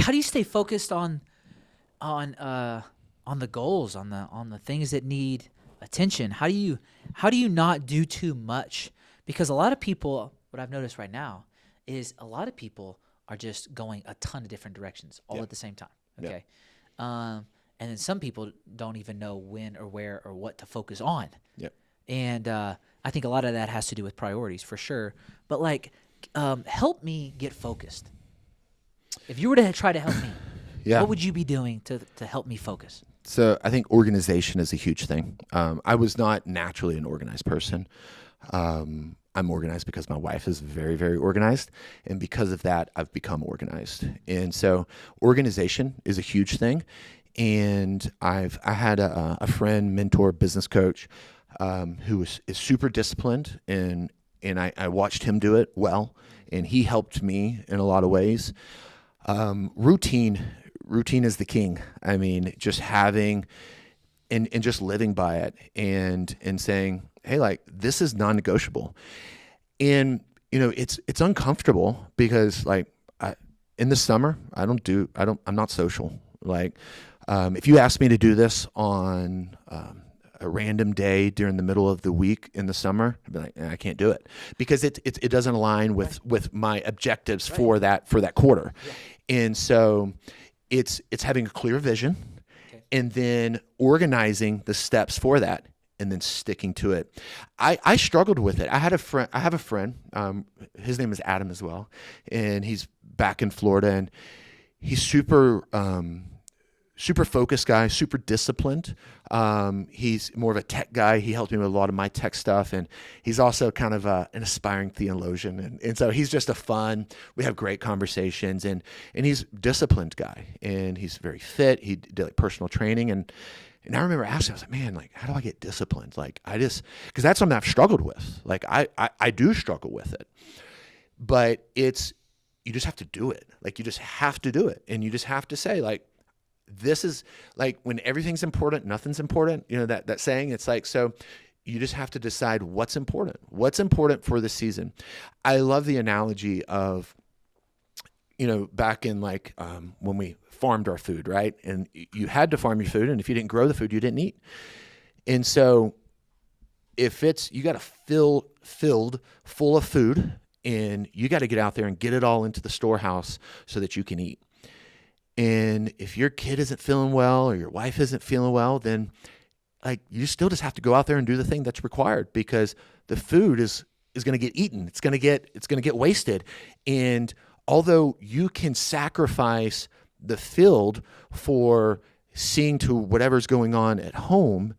how do you stay focused on the goals, on the things that need attention? How do you not do too much? Because a lot of people, what I've noticed right now is a lot of people are just going a ton of different directions all at the same time. Okay. And then some people don't even know when or where or what to focus on. Yeah. And I think a lot of that has to do with priorities for sure. But like, help me get focused. If you were to try to help me, what would you be doing to help me focus? So I think organization is a huge thing. I was not naturally an organized person. I'm organized because my wife is very, very organized. And because of that, I've become organized. And so organization is a huge thing. And I had a friend, mentor, business coach, who is super disciplined, and I watched him do it well, and he helped me in a lot of ways. Routine is the king. I mean, just having and just living by it, and saying, hey, like, this is non-negotiable. And it's uncomfortable because, like, in the summer, I'm not social. Like, if you ask me to do this on a random day during the middle of the week in the summer, I'd be like, I can't do it, because it doesn't align with my objectives for that quarter. Yeah. And so it's having a clear vision, and then organizing the steps for that, and then sticking to it. I struggled with it. I have a friend, his name is Adam as well, and he's back in Florida, and he's super focused guy, super disciplined. He's more of a tech guy. He helped me with a lot of my tech stuff, and he's also kind of an aspiring theologian. And so he's just we have great conversations, and he's a disciplined guy, and he's very fit. He did like personal training, and I remember asking, I was like, man, like, how do I get disciplined? Like, because that's something I've struggled with. Like, I do struggle with it, but you just have to do it. Like, you just have to do it. And you just have to say, like, this is like, when everything's important, nothing's important. That saying, it's like, so you just have to decide what's important for the season. I love the analogy of, back in like, when we farmed our food, right? And you had to farm your food. And if you didn't grow the food, you didn't eat. And so if you got to filled full of food, and you got to get out there and get it all into the storehouse so that you can eat. And if your kid isn't feeling well, or your wife isn't feeling well, then like, you still just have to go out there and do the thing that's required, because the food is going to get eaten. It's going to get wasted. And although you can sacrifice the field for seeing to whatever's going on at home,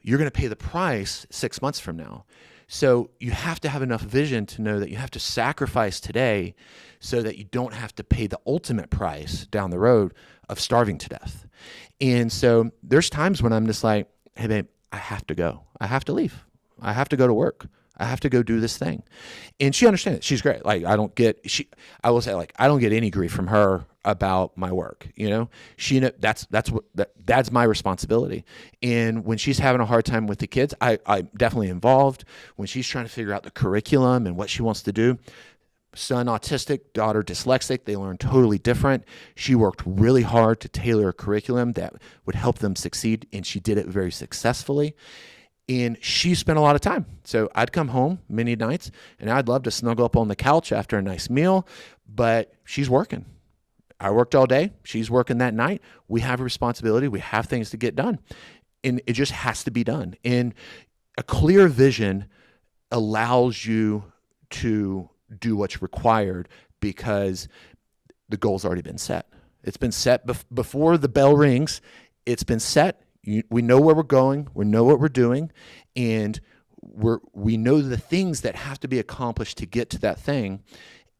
you're going to pay the price 6 months from now. So you have to have enough vision to know that you have to sacrifice today so that you don't have to pay the ultimate price down the road of starving to death. And so there's times when I'm just like, hey, babe, I have to go. I have to leave. I have to go to work. I have to go do this thing. And she understands it. She's great. Like, I don't get any grief from her about my work. That's my responsibility. And when she's having a hard time with the kids, I'm definitely involved. When she's trying to figure out the curriculum and what she wants to do, son autistic, daughter dyslexic, they learn totally different. She worked really hard to tailor a curriculum that would help them succeed, and she did it very successfully. And she spent a lot of time. So I'd come home many nights, and I'd love to snuggle up on the couch after a nice meal, but she's working. I worked all day. She's working that night. We have a responsibility. We have things to get done, and it just has to be done. And a clear vision allows you to do what's required, because the goal's already been set. It's been set before the bell rings. It's been set. We know where we're going. We know what we're doing, and we know the things that have to be accomplished to get to that thing.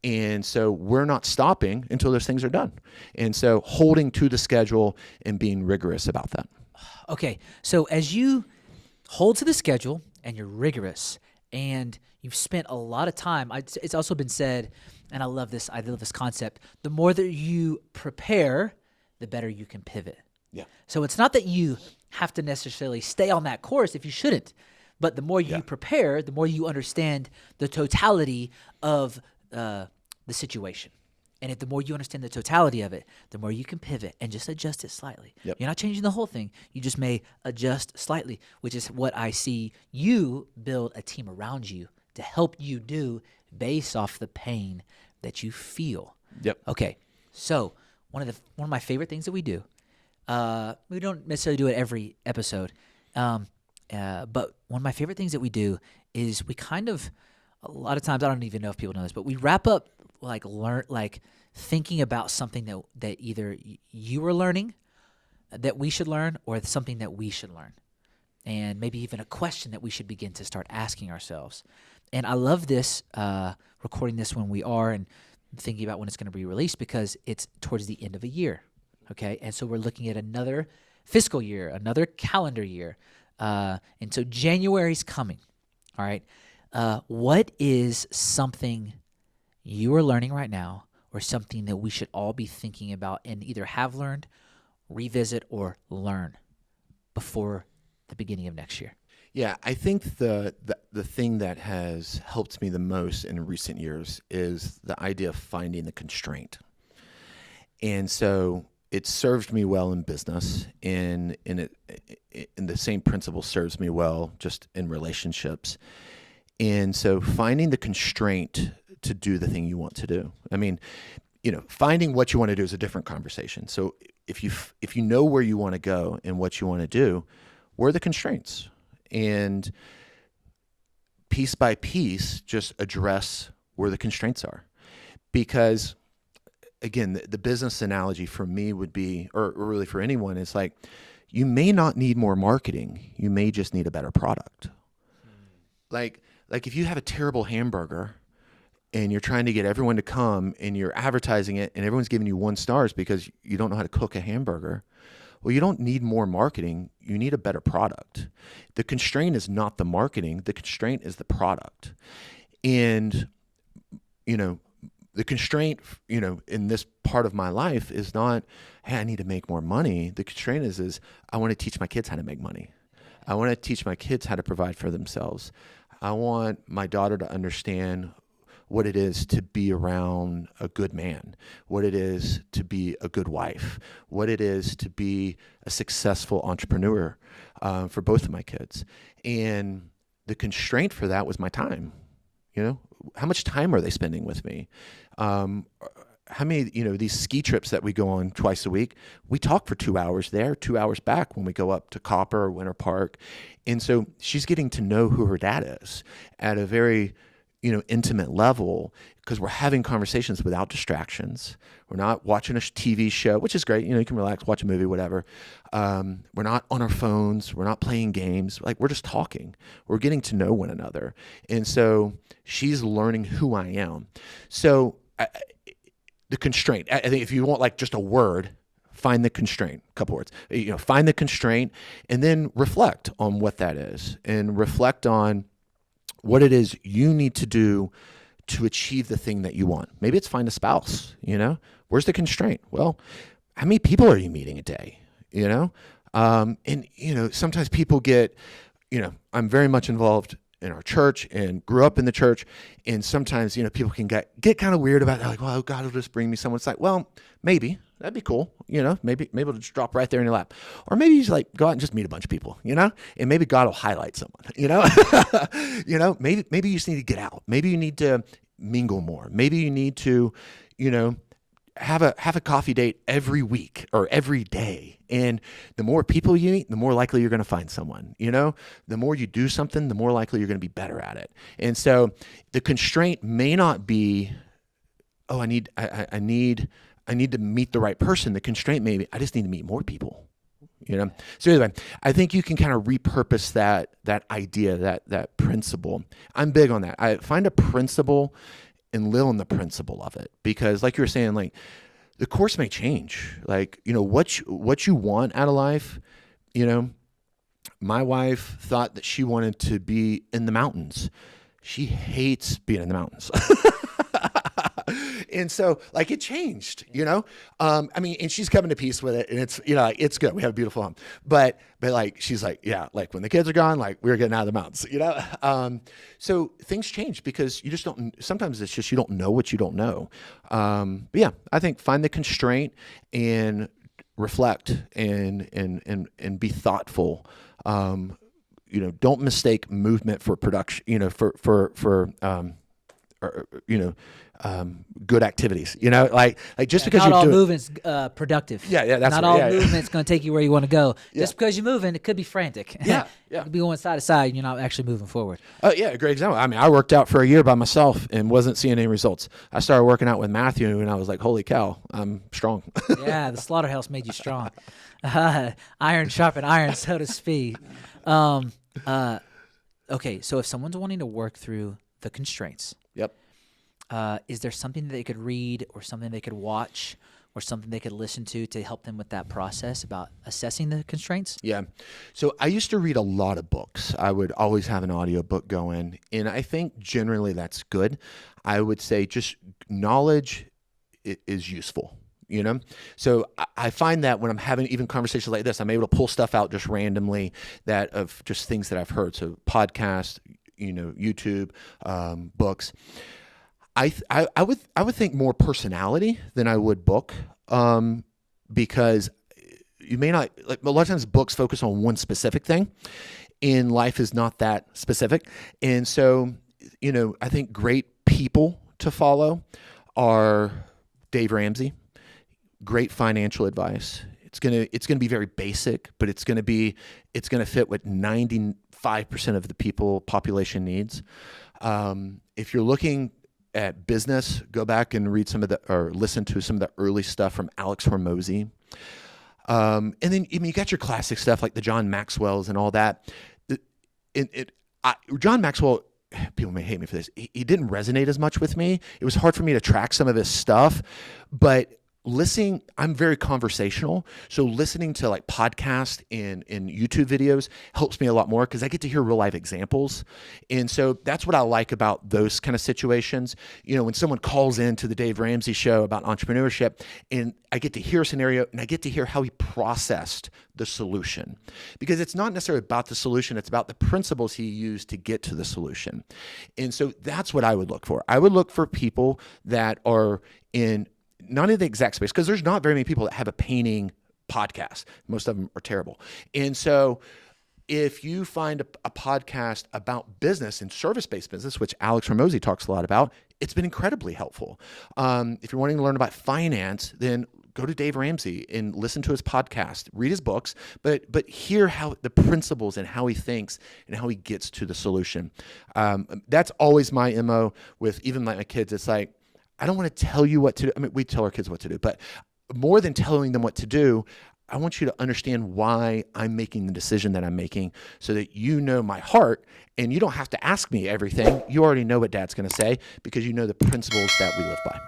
And so we're not stopping until those things are done. And so holding to the schedule and being rigorous about that. Okay, so as you hold to the schedule and you're rigorous and you've spent a lot of time, it's also been said, and I love this concept, the more that you prepare, the better you can pivot. Yeah. So it's not that you have to necessarily stay on that course if you shouldn't, but the more you prepare, the more you understand the totality of the situation. And if the more you understand the totality of it, the more you can pivot and just adjust it slightly. Yep. You're not changing the whole thing. You just may adjust slightly, which is what I see you build a team around you to help you do based off the pain that you feel. Yep. Okay, so one of my favorite things that we do, we don't necessarily do it every episode, but one of my favorite things that we do is we kind of, a lot of times, I don't even know if people know this, but we wrap up thinking about something that either you are learning that we should learn, or something that we should learn, and maybe even a question that we should begin to start asking ourselves. And I love this, recording this when we are, and thinking about when it's going to be released, because it's towards the end of a year, okay? And so we're looking at another fiscal year, another calendar year, and so January's coming, all right? What is something you are learning right now, or something that we should all be thinking about and either have learned, revisit, or learn before the beginning of next year? Yeah, I think the thing that has helped me the most in recent years is the idea of finding the constraint. And so it served me well in business, and the same principle serves me well just in relationships. And so finding the constraint to do the thing you want to do. I mean, finding what you want to do is a different conversation. So if you know where you want to go and what you want to do, where are the constraints? And piece by piece, just address where the constraints are. Because again, the business analogy for me would be, or really for anyone, is like, you may not need more marketing. You may just need a better product. Like if you have a terrible hamburger and you're trying to get everyone to come and you're advertising it and everyone's giving you 1 stars because you don't know how to cook a hamburger, well, you don't need more marketing. You need a better product. The constraint is not the marketing. The constraint is the product. And, the constraint, in this part of my life is not, hey, I need to make more money. The constraint is I want to teach my kids how to make money. I want to teach my kids how to provide for themselves. I want my daughter to understand what it is to be around a good man, what it is to be a good wife, what it is to be a successful entrepreneur for both of my kids. And the constraint for that was my time. How much time are they spending with me? How many, these ski trips that we go on twice a week, we talk for 2 hours there, 2 hours back when we go up to Copper or Winter Park. And so she's getting to know who her dad is at a very, intimate level, because we're having conversations without distractions. We're not watching a TV show, which is great. You can relax, watch a movie, whatever. We're not on our phones. We're not playing games. Like, we're just talking. We're getting to know one another. And so she's learning who I am. So the constraint, I think if you want just a word, find the constraint, a couple words, find the constraint, and then reflect on what that is, and reflect on what it is you need to do to achieve the thing that you want. Maybe it's find a spouse, where's the constraint? Well, how many people are you meeting a day, and, sometimes people get, I'm very much involved in our church and grew up in the church. And sometimes, people can get kind of weird about it. They're like, well, God will just bring me someone. It's like, well, maybe that'd be cool. Maybe it'll just drop right there in your lap. Or maybe you just go out and just meet a bunch of people, and maybe God will highlight someone, maybe you just need to get out. Maybe you need to mingle more. Maybe you need to, have a coffee date every week or every day. And the more people you meet, the more likely you're going to find someone. The more you do something, the more likely you're going to be better at it. And so the constraint may not be, oh, I need to meet the right person. The constraint may be, I just need to meet more people. So anyway, I think you can kind of repurpose that idea, that principle. I'm big on that. I find a principle and live on the principle of it, because like you were saying, the course may change. What you want out of life. My wife thought that she wanted to be in the mountains. She hates being in the mountains. And so like it changed, you know? I mean, and she's coming to peace with it, and it's, you know, like, it's good. We have a beautiful home, but like, she's like, yeah, like when the kids are gone, like we're getting out of the mountains, you know? So things change because you just don't, sometimes it's just, you don't know what you don't know. But yeah, I think find the constraint and reflect and be thoughtful. You know, don't mistake movement for production, you know, or, you know, good activities, you know, like just because not you're all doing, movement's productive. that's not what, all movement's going to take you where you want to go. Yeah. Just because you're moving, it could be frantic. Yeah. You could be going side to side, and you're not actually moving forward. Oh yeah, a great example. I mean, I worked out for a year by myself and wasn't seeing any results. I started working out with Matthew, and I was like, holy cow, I'm strong. Yeah, the slaughterhouse made you strong. Iron sharpened iron, so to speak. Okay, so if someone's wanting to work through the constraints, Yep. is there something that they could read or something they could watch or something they could listen to help them with that process about assessing the constraints? Yeah. So I used to read a lot of books. I would always have an audiobook going, and I think generally that's good. I would say just knowledge is useful. You know, so I find that when I'm having even conversations like this, I'm able to pull stuff out just randomly that of just things that I've heard. So podcasts, you know, YouTube, books. I would think more personality than I would book, because you may not, like, a lot of times books focus on one specific thing, and life is not that specific. And so, you know, I think great people to follow are Dave Ramsey. Great financial advice. It's gonna be very basic, but it's gonna fit what 95% of the population needs. If you're looking at business, go back and listen to some of the early stuff from Alex Hormozy. And then, I mean, you got your classic stuff like the John Maxwell's and all that. John Maxwell, people may hate me for this. He didn't resonate as much with me. It was hard for me to track some of his stuff, but listening, I'm very conversational. So listening to like podcasts and YouTube videos helps me a lot more because I get to hear real life examples. And so that's what I like about those kind of situations. You know, when someone calls into the Dave Ramsey show about entrepreneurship, and I get to hear a scenario and I get to hear how he processed the solution, because it's not necessarily about the solution. It's about the principles he used to get to the solution. And so that's what I would look for. I would look for people that are in not in the exact space, because there's not very many people that have a painting podcast. Most of them are terrible. And so if you find a podcast about business and service-based business, which Alex Hormozy talks a lot about, it's been incredibly helpful. If you're wanting to learn about finance, then go to Dave Ramsey and listen to his podcast, read his books, but hear how the principles and how he thinks and how he gets to the solution. That's always my MO with even my kids. It's like, I don't want to tell you what to do. I mean, we tell our kids what to do, but more than telling them what to do, I want you to understand why I'm making the decision that I'm making, so that you know my heart and you don't have to ask me everything. You already know what Dad's going to say because you know the principles that we live by.